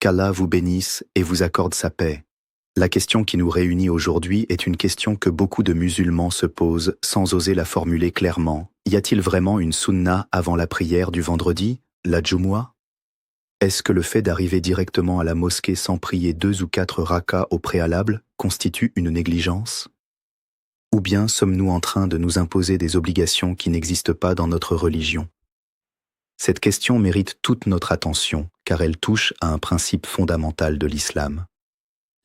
Qu'Allah vous bénisse et vous accorde sa paix. La question qui nous réunit aujourd'hui est une question que beaucoup de musulmans se posent sans oser la formuler clairement. Y a-t-il vraiment une sunna avant la prière du vendredi, la Jumu'ah? Est-ce que le fait d'arriver directement à la mosquée sans prier 2 ou 4 rakas au préalable constitue une négligence? Ou bien sommes-nous en train de nous imposer des obligations qui n'existent pas dans notre religion? Cette question mérite toute notre attention car elle touche à un principe fondamental de l'islam.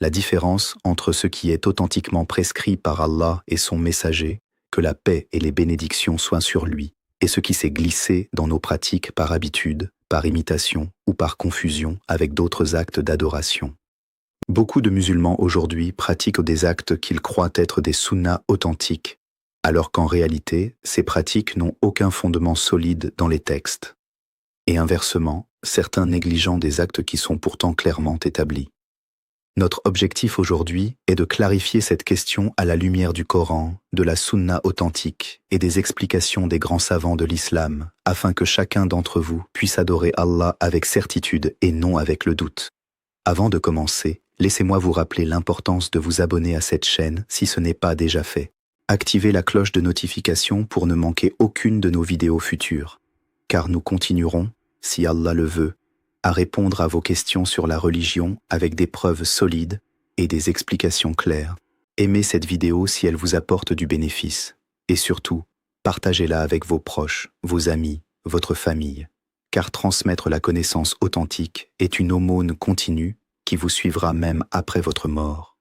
La différence entre ce qui est authentiquement prescrit par Allah et son messager, que la paix et les bénédictions soient sur lui, et ce qui s'est glissé dans nos pratiques par habitude, par imitation ou par confusion avec d'autres actes d'adoration. Beaucoup de musulmans aujourd'hui pratiquent des actes qu'ils croient être des sunnas authentiques, alors qu'en réalité, ces pratiques n'ont aucun fondement solide dans les textes. Et inversement, certains négligent des actes qui sont pourtant clairement établis. Notre objectif aujourd'hui est de clarifier cette question à la lumière du Coran, de la sunna authentique et des explications des grands savants de l'islam, afin que chacun d'entre vous puisse adorer Allah avec certitude et non avec le doute. Avant de commencer, laissez-moi vous rappeler l'importance de vous abonner à cette chaîne si ce n'est pas déjà fait. Activez la cloche de notification pour ne manquer aucune de nos vidéos futures, car nous continuerons, si Allah le veut, à répondre à vos questions sur la religion avec des preuves solides et des explications claires. Aimez cette vidéo si elle vous apporte du bénéfice. Et surtout, partagez-la avec vos proches, vos amis, votre famille. Car transmettre la connaissance authentique est une aumône continue qui vous suivra même après votre mort.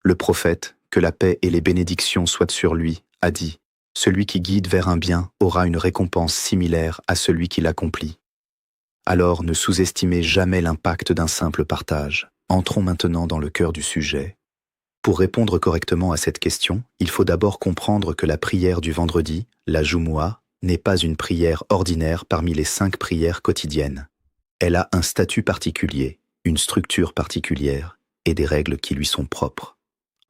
Le prophète, que la paix et les bénédictions soient sur lui, a dit « Celui qui guide vers un bien aura une récompense similaire à celui qui l'accomplit. » Alors ne sous-estimez jamais l'impact d'un simple partage. Entrons maintenant dans le cœur du sujet. Pour répondre correctement à cette question, il faut d'abord comprendre que la prière du vendredi, la Jumu'ah, n'est pas une prière ordinaire parmi les 5 prières quotidiennes. Elle a un statut particulier, une structure particulière et des règles qui lui sont propres.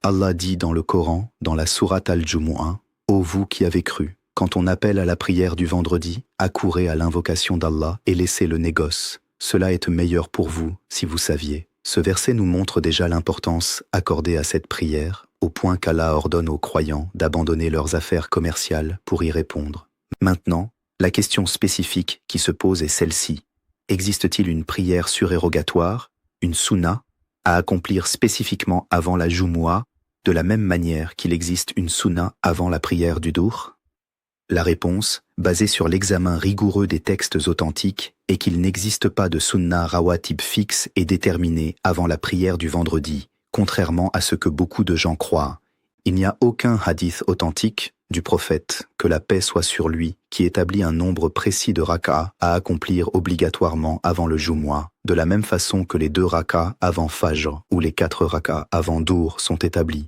Allah dit dans le Coran, dans la sourate Al-Jumu'ah, « Ô vous qui avez cru ». Quand on appelle à la prière du vendredi, accourez à l'invocation d'Allah et laissez le négoce. Cela est meilleur pour vous, si vous saviez. Ce verset nous montre déjà l'importance accordée à cette prière, au point qu'Allah ordonne aux croyants d'abandonner leurs affaires commerciales pour y répondre. Maintenant, la question spécifique qui se pose est celle-ci. Existe-t-il une prière surérogatoire, une sunna, à accomplir spécifiquement avant la Jumu'ah, de la même manière qu'il existe une sunna avant la prière du Dhuhr? La réponse, basée sur l'examen rigoureux des textes authentiques, est qu'il n'existe pas de sunna rawatib fixe et déterminé avant la prière du vendredi, contrairement à ce que beaucoup de gens croient. Il n'y a aucun hadith authentique du prophète, que la paix soit sur lui, qui établit un nombre précis de rak'ah à accomplir obligatoirement avant le Jumu'ah, de la même façon que les 2 rak'ah avant Fajr ou les 4 rak'ah avant Dhuhr sont établis.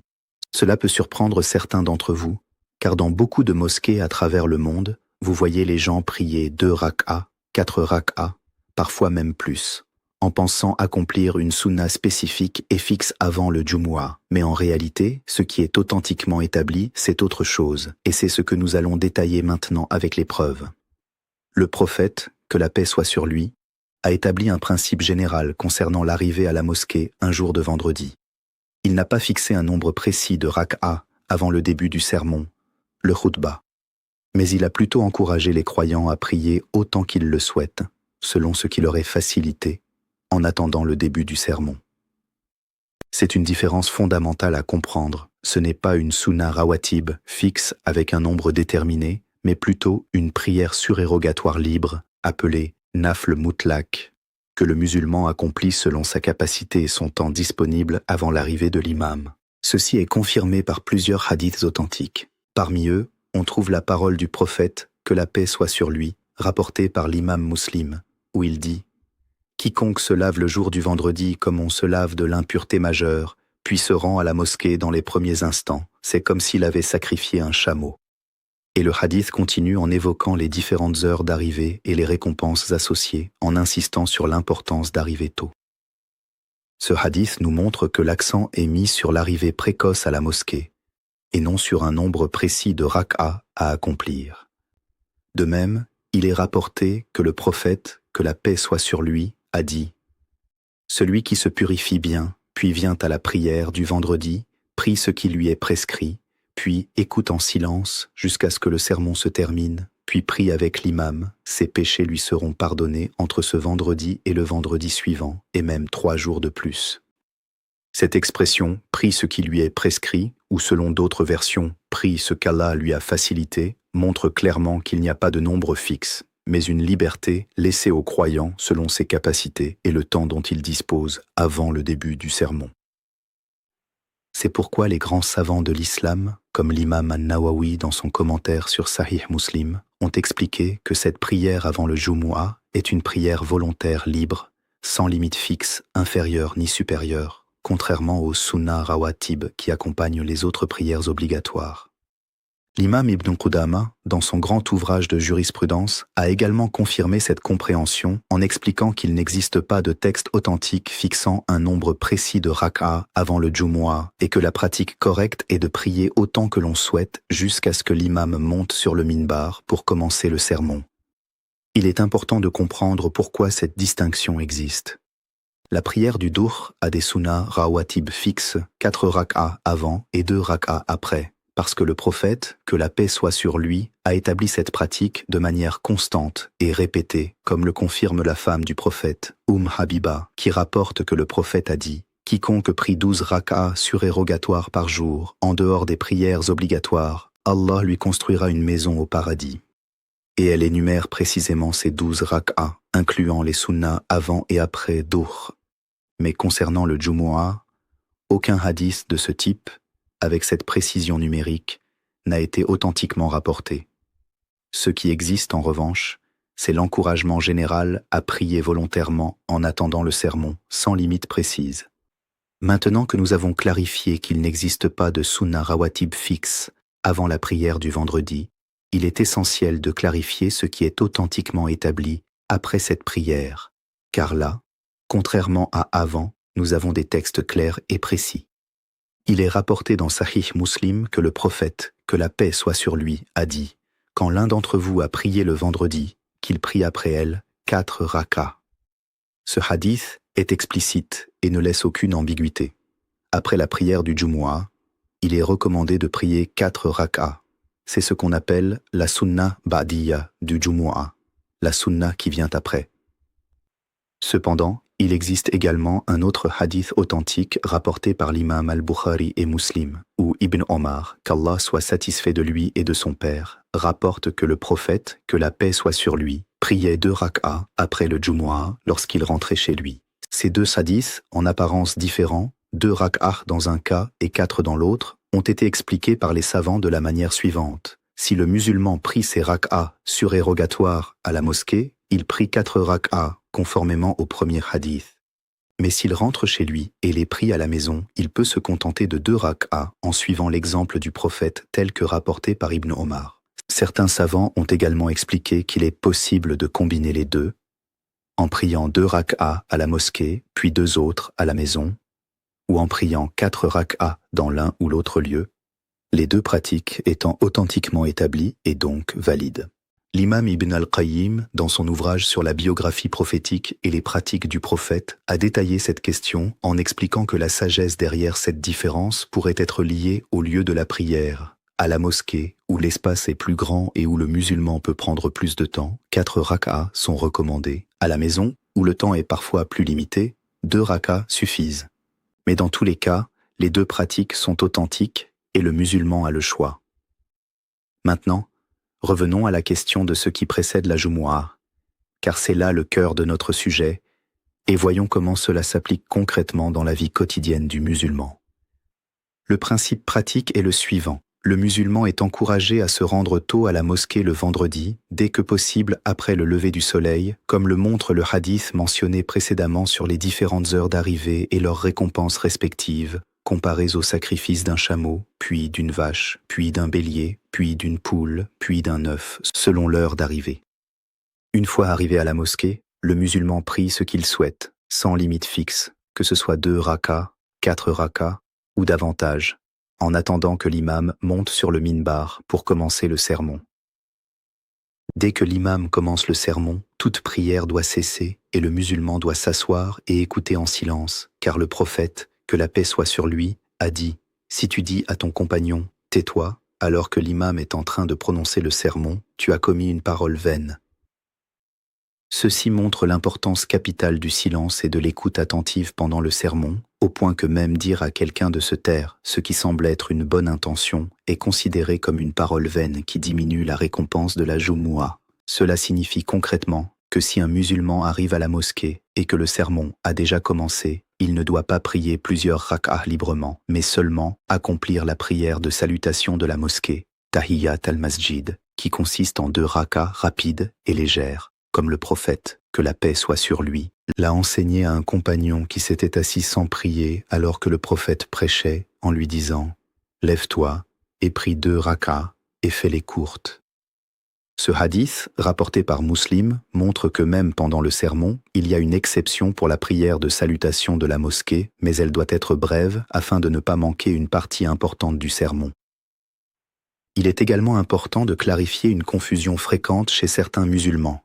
Cela peut surprendre certains d'entre vous, car dans beaucoup de mosquées à travers le monde, vous voyez les gens prier 2 rak'ah, 4 rak'ah, parfois même plus, en pensant accomplir une sunna spécifique et fixe avant le Jumu'ah. Mais en réalité, ce qui est authentiquement établi, c'est autre chose, et c'est ce que nous allons détailler maintenant avec les preuves. Le prophète, que la paix soit sur lui, a établi un principe général concernant l'arrivée à la mosquée un jour de vendredi. Il n'a pas fixé un nombre précis de rak'ah avant le début du sermon, le khutbah. Mais il a plutôt encouragé les croyants à prier autant qu'ils le souhaitent, selon ce qui leur est facilité, en attendant le début du sermon. C'est une différence fondamentale à comprendre. Ce n'est pas une sunna rawatib fixe avec un nombre déterminé, mais plutôt une prière surérogatoire libre, appelée nafl mutlaq, que le musulman accomplit selon sa capacité et son temps disponible avant l'arrivée de l'imam. Ceci est confirmé par plusieurs hadiths authentiques. Parmi eux, on trouve la parole du prophète, que la paix soit sur lui, rapportée par l'imam Muslim, où il dit « Quiconque se lave le jour du vendredi comme on se lave de l'impureté majeure, puis se rend à la mosquée dans les premiers instants, c'est comme s'il avait sacrifié un chameau. » Et le hadith continue en évoquant les différentes heures d'arrivée et les récompenses associées, en insistant sur l'importance d'arriver tôt. Ce hadith nous montre que l'accent est mis sur l'arrivée précoce à la mosquée, et non sur un nombre précis de rak'ah à accomplir. De même, il est rapporté que le prophète, que la paix soit sur lui, a dit Celui qui se purifie bien, puis vient à la prière du vendredi, prie ce qui lui est prescrit, puis écoute en silence jusqu'à ce que le sermon se termine, puis prie avec l'imam, ses péchés lui seront pardonnés entre ce vendredi et le vendredi suivant, et même 3 jours de plus. Cette expression « prie ce qui lui est prescrit » ou selon d'autres versions « prie ce qu'Allah lui a facilité » montre clairement qu'il n'y a pas de nombre fixe, mais une liberté laissée aux croyants selon ses capacités et le temps dont ils disposent avant le début du sermon. C'est pourquoi les grands savants de l'islam, comme l'imam An-Nawawi dans son commentaire sur Sahih Muslim, ont expliqué que cette prière avant le Jumu'ah est une prière volontaire libre, sans limite fixe, inférieure ni supérieure, contrairement aux sunnah rawatib qui accompagnent les autres prières obligatoires. L'imam Ibn Qudama, dans son grand ouvrage de jurisprudence, a également confirmé cette compréhension en expliquant qu'il n'existe pas de texte authentique fixant un nombre précis de rak'a avant le Jumu'ah et que la pratique correcte est de prier autant que l'on souhaite jusqu'à ce que l'imam monte sur le minbar pour commencer le sermon. Il est important de comprendre pourquoi cette distinction existe. La prière du Duhr a des sunnah rawatib fixes, 4 rak'a avant et 2 rak'a après, parce que le prophète, que la paix soit sur lui, a établi cette pratique de manière constante et répétée, comme le confirme la femme du prophète, Habiba, qui rapporte que le prophète a dit « Quiconque prie 12 rak'a surérogatoires par jour, en dehors des prières obligatoires, Allah lui construira une maison au paradis. » Et elle énumère précisément ces 12 rak'a, incluant les sunnahs avant et après Duhr. Mais concernant le Jumu'ah, aucun hadith de ce type, avec cette précision numérique, n'a été authentiquement rapporté. Ce qui existe en revanche, c'est l'encouragement général à prier volontairement en attendant le sermon, sans limite précise. Maintenant que nous avons clarifié qu'il n'existe pas de sunnah rawatib fixe avant la prière du vendredi, il est essentiel de clarifier ce qui est authentiquement établi après cette prière, car là, contrairement à avant, nous avons des textes clairs et précis. Il est rapporté dans Sahih Muslim que le prophète, que la paix soit sur lui, a dit « Quand l'un d'entre vous a prié le vendredi, qu'il prie après elle 4 rak'a ». Ce hadith est explicite et ne laisse aucune ambiguïté. Après la prière du Jumu'ah, il est recommandé de prier 4 rak'a. C'est ce qu'on appelle la sunnah ba'diyya du Jumu'ah, la sunnah qui vient après. Cependant, il existe également un autre hadith authentique rapporté par l'imam al-Bukhari et Muslim, où Ibn Omar, qu'Allah soit satisfait de lui et de son père, rapporte que le prophète, que la paix soit sur lui, priait 2 rak'a après le Jumu'ah lorsqu'il rentrait chez lui. Ces 2 hadiths, en apparence différents, 2 rak'a dans un cas et 4 dans l'autre, ont été expliqués par les savants de la manière suivante. Si le musulman prie ses rak'a surérogatoires à la mosquée, il prie 4 rak'a, conformément au premier hadith. Mais s'il rentre chez lui et les prie à la maison, il peut se contenter de 2 rak'a en suivant l'exemple du prophète tel que rapporté par Ibn Omar. Certains savants ont également expliqué qu'il est possible de combiner les deux, en priant 2 rak'a à la mosquée, puis 2 autres à la maison, ou en priant 4 rak'a dans l'un ou l'autre lieu, les 2 pratiques étant authentiquement établies et donc valides. L'imam Ibn al-Qayyim, dans son ouvrage sur la biographie prophétique et les pratiques du prophète, a détaillé cette question en expliquant que la sagesse derrière cette différence pourrait être liée au lieu de la prière. À la mosquée, où l'espace est plus grand et où le musulman peut prendre plus de temps, 4 rak'a sont recommandés. À la maison, où le temps est parfois plus limité, 2 rak'a suffisent. Mais dans tous les cas, les 2 pratiques sont authentiques et le musulman a le choix. Maintenant, revenons à la question de ce qui précède la Jumu'ah, car c'est là le cœur de notre sujet, et voyons comment cela s'applique concrètement dans la vie quotidienne du musulman. Le principe pratique est le suivant. Le musulman est encouragé à se rendre tôt à la mosquée le vendredi, dès que possible après le lever du soleil, comme le montre le hadith mentionné précédemment sur les différentes heures d'arrivée et leurs récompenses respectives, comparées au sacrifice d'un chameau, puis d'une vache, puis d'un bélier, puis d'une poule, puis d'un œuf, selon l'heure d'arrivée. Une fois arrivé à la mosquée, le musulman prie ce qu'il souhaite, sans limite fixe, que ce soit 2 rak'a, 4 rak'a ou davantage, en attendant que l'imam monte sur le minbar pour commencer le sermon. Dès que l'imam commence le sermon, toute prière doit cesser et le musulman doit s'asseoir et écouter en silence, car le prophète, que la paix soit sur lui, a dit « Si tu dis à ton compagnon « Tais-toi » alors que l'imam est en train de prononcer le sermon, tu as commis une parole vaine. » Ceci montre l'importance capitale du silence et de l'écoute attentive pendant le sermon, au point que même dire à quelqu'un de se taire, ce qui semble être une bonne intention, est considéré comme une parole vaine qui diminue la récompense de la Jumu'ah. Cela signifie concrètement que si un musulman arrive à la mosquée et que le sermon a déjà commencé, il ne doit pas prier plusieurs rak'ah librement, mais seulement accomplir la prière de salutation de la mosquée, Tahiyyat al-Masjid, qui consiste en 2 rak'ahs rapides et légères, comme le prophète, que la paix soit sur lui, l'a enseigné à un compagnon qui s'était assis sans prier alors que le prophète prêchait en lui disant « Lève-toi et prie 2 rak'ahs et fais-les courtes. » Ce hadith, rapporté par Muslim, montre que même pendant le sermon, il y a une exception pour la prière de salutation de la mosquée, mais elle doit être brève afin de ne pas manquer une partie importante du sermon. Il est également important de clarifier une confusion fréquente chez certains musulmans.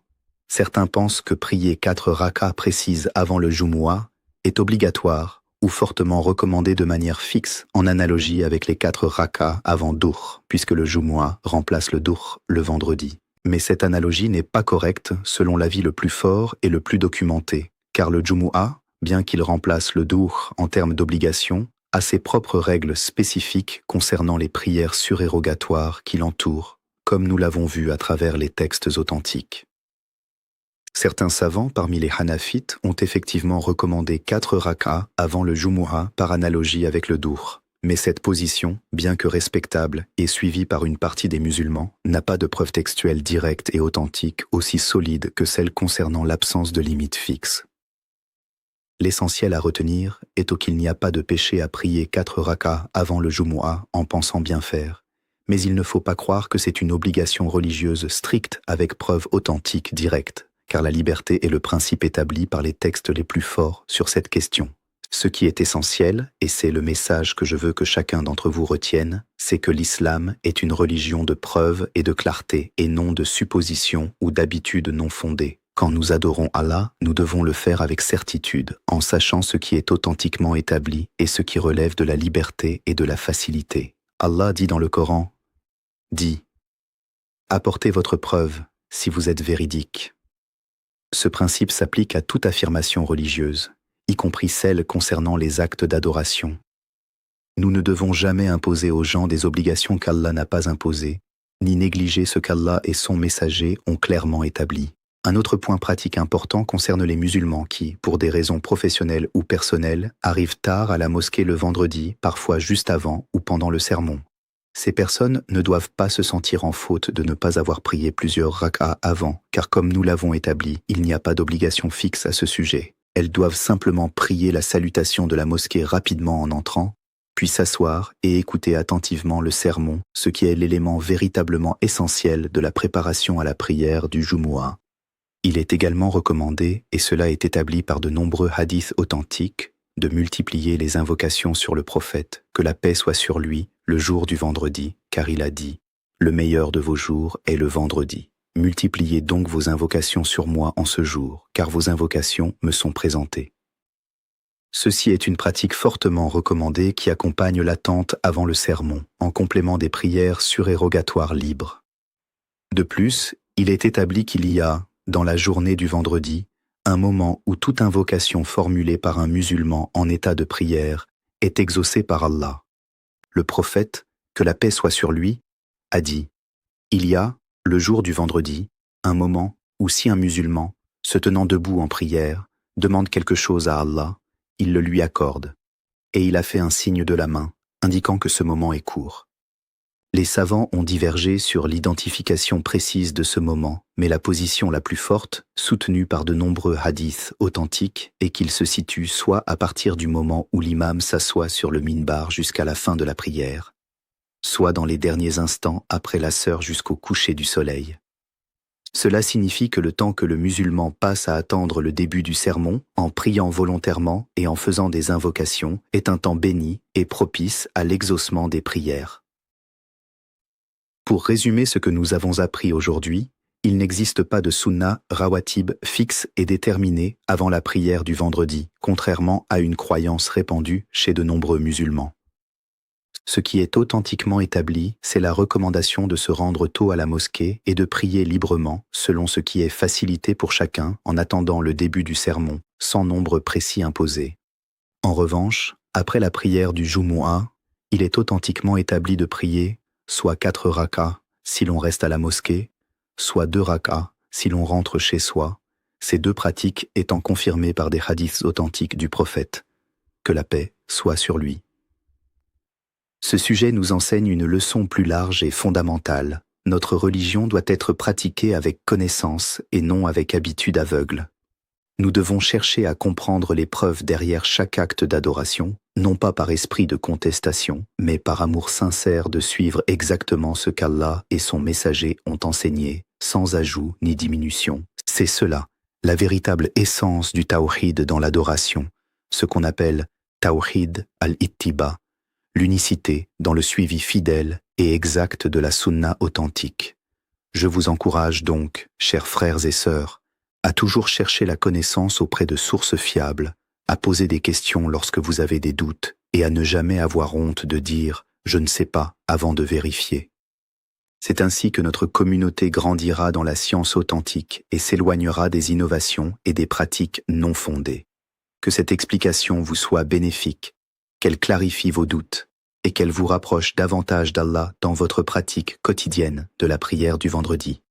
Certains pensent que prier 4 rak'ahs précises avant le Jumu'ah est obligatoire ou fortement recommandé de manière fixe en analogie avec les 4 rak'ahs avant Dhuhr, puisque le Jumu'ah remplace le Dhuhr le vendredi. Mais cette analogie n'est pas correcte selon l'avis le plus fort et le plus documenté, car le Jumu'ah, bien qu'il remplace le Dhuhr en termes d'obligation, a ses propres règles spécifiques concernant les prières surérogatoires qui l'entourent, comme nous l'avons vu à travers les textes authentiques. Certains savants parmi les Hanafites ont effectivement recommandé 4 rak'ahs avant le Jumu'ah par analogie avec le Dhuhr. Mais cette position, bien que respectable et suivie par une partie des musulmans, n'a pas de preuve textuelle directe et authentique aussi solide que celle concernant l'absence de limite fixe. L'essentiel à retenir est qu'il n'y a pas de péché à prier 4 rak'ahs avant le Jumu'ah en pensant bien faire, mais il ne faut pas croire que c'est une obligation religieuse stricte avec preuve authentique directe, car la liberté est le principe établi par les textes les plus forts sur cette question. Ce qui est essentiel, et c'est le message que je veux que chacun d'entre vous retienne, c'est que l'islam est une religion de preuve et de clarté, et non de suppositions ou d'habitudes non fondées. Quand nous adorons Allah, nous devons le faire avec certitude, en sachant ce qui est authentiquement établi et ce qui relève de la liberté et de la facilité. Allah dit dans le Coran, dit « Apportez votre preuve si vous êtes véridique ». Ce principe s'applique à toute affirmation religieuse, y compris celle concernant les actes d'adoration. Nous ne devons jamais imposer aux gens des obligations qu'Allah n'a pas imposées, ni négliger ce qu'Allah et son messager ont clairement établi. Un autre point pratique important concerne les musulmans qui, pour des raisons professionnelles ou personnelles, arrivent tard à la mosquée le vendredi, parfois juste avant ou pendant le sermon. Ces personnes ne doivent pas se sentir en faute de ne pas avoir prié plusieurs rak'ahs avant, car comme nous l'avons établi, il n'y a pas d'obligation fixe à ce sujet. Elles doivent simplement prier la salutation de la mosquée rapidement en entrant, puis s'asseoir et écouter attentivement le sermon, ce qui est l'élément véritablement essentiel de la préparation à la prière du Jumu'ah. Il est également recommandé, et cela est établi par de nombreux hadiths authentiques, de multiplier les invocations sur le prophète, que la paix soit sur lui, le jour du vendredi, car il a dit « Le meilleur de vos jours est le vendredi ». Multipliez donc vos invocations sur moi en ce jour, car vos invocations me sont présentées. Ceci est une pratique fortement recommandée qui accompagne l'attente avant le sermon, en complément des prières surérogatoires libres. De plus, il est établi qu'il y a, dans la journée du vendredi, un moment où toute invocation formulée par un musulman en état de prière est exaucée par Allah. Le prophète, que la paix soit sur lui, a dit « Il y a, le jour du vendredi, un moment où si un musulman, se tenant debout en prière, demande quelque chose à Allah, il le lui accorde, et il a fait un signe de la main, indiquant que ce moment est court. Les savants ont divergé sur l'identification précise de ce moment, mais la position la plus forte, soutenue par de nombreux hadiths authentiques, est qu'il se situe soit à partir du moment où l'imam s'assoit sur le minbar jusqu'à la fin de la prière, soit dans les derniers instants après la sœur jusqu'au coucher du soleil. Cela signifie que le temps que le musulman passe à attendre le début du sermon, en priant volontairement et en faisant des invocations, est un temps béni et propice à l'exaucement des prières. Pour résumer ce que nous avons appris aujourd'hui, Il n'existe pas de sunna rawatib fixe et déterminé avant la prière du vendredi, contrairement à une croyance répandue chez de nombreux musulmans. Ce qui est authentiquement établi, c'est la recommandation de se rendre tôt à la mosquée et de prier librement, selon ce qui est facilité pour chacun en attendant le début du sermon, sans nombre précis imposé. En revanche, après la prière du Jumu'ah, il est authentiquement établi de prier soit 4 rak'ahs si l'on reste à la mosquée, soit 2 rak'ahs si l'on rentre chez soi, ces deux pratiques étant confirmées par des hadiths authentiques du prophète. Que la paix soit sur lui. Ce sujet nous enseigne une leçon plus large et fondamentale. Notre religion doit être pratiquée avec connaissance et non avec habitude aveugle. Nous devons chercher à comprendre les preuves derrière chaque acte d'adoration, non pas par esprit de contestation, mais par amour sincère de suivre exactement ce qu'Allah et son messager ont enseigné, sans ajout ni diminution. C'est cela, la véritable essence du tawhid dans l'adoration, ce qu'on appelle tawhid al-ittiba, l'unicité dans le suivi fidèle et exact de la sunna authentique. Je vous encourage donc, chers frères et sœurs, à toujours chercher la connaissance auprès de sources fiables, à poser des questions lorsque vous avez des doutes et à ne jamais avoir honte de dire « je ne sais pas » avant de vérifier. C'est ainsi que notre communauté grandira dans la science authentique et s'éloignera des innovations et des pratiques non fondées. Que cette explication vous soit bénéfique, qu'elle clarifie vos doutes et qu'elle vous rapproche davantage d'Allah dans votre pratique quotidienne de la prière du vendredi.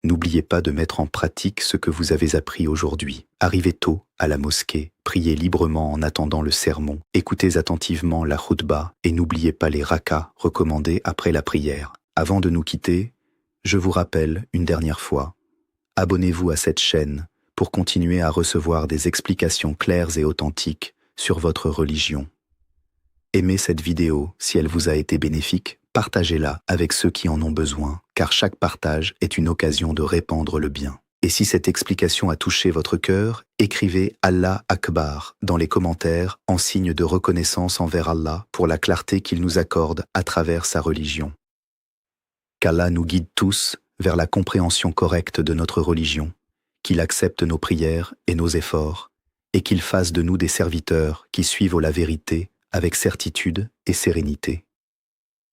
N'oubliez pas de mettre en pratique ce que vous avez appris aujourd'hui. Arrivez tôt à la mosquée, priez librement en attendant le sermon, écoutez attentivement la khutba et n'oubliez pas les rak'ahs recommandés après la prière. Avant de nous quitter, je vous rappelle une dernière fois, abonnez-vous à cette chaîne pour continuer à recevoir des explications claires et authentiques sur votre religion. Aimez cette vidéo si elle vous a été bénéfique. Partagez-la avec ceux qui en ont besoin, car chaque partage est une occasion de répandre le bien. Et si cette explication a touché votre cœur, écrivez Allah Akbar dans les commentaires en signe de reconnaissance envers Allah pour la clarté qu'il nous accorde à travers sa religion. Qu'Allah nous guide tous vers la compréhension correcte de notre religion, qu'il accepte nos prières et nos efforts, et qu'il fasse de nous des serviteurs qui suivent la vérité avec certitude et sérénité.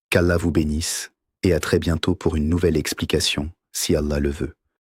Qu'Allah vous bénisse et à très bientôt pour une nouvelle explication, si Allah le veut.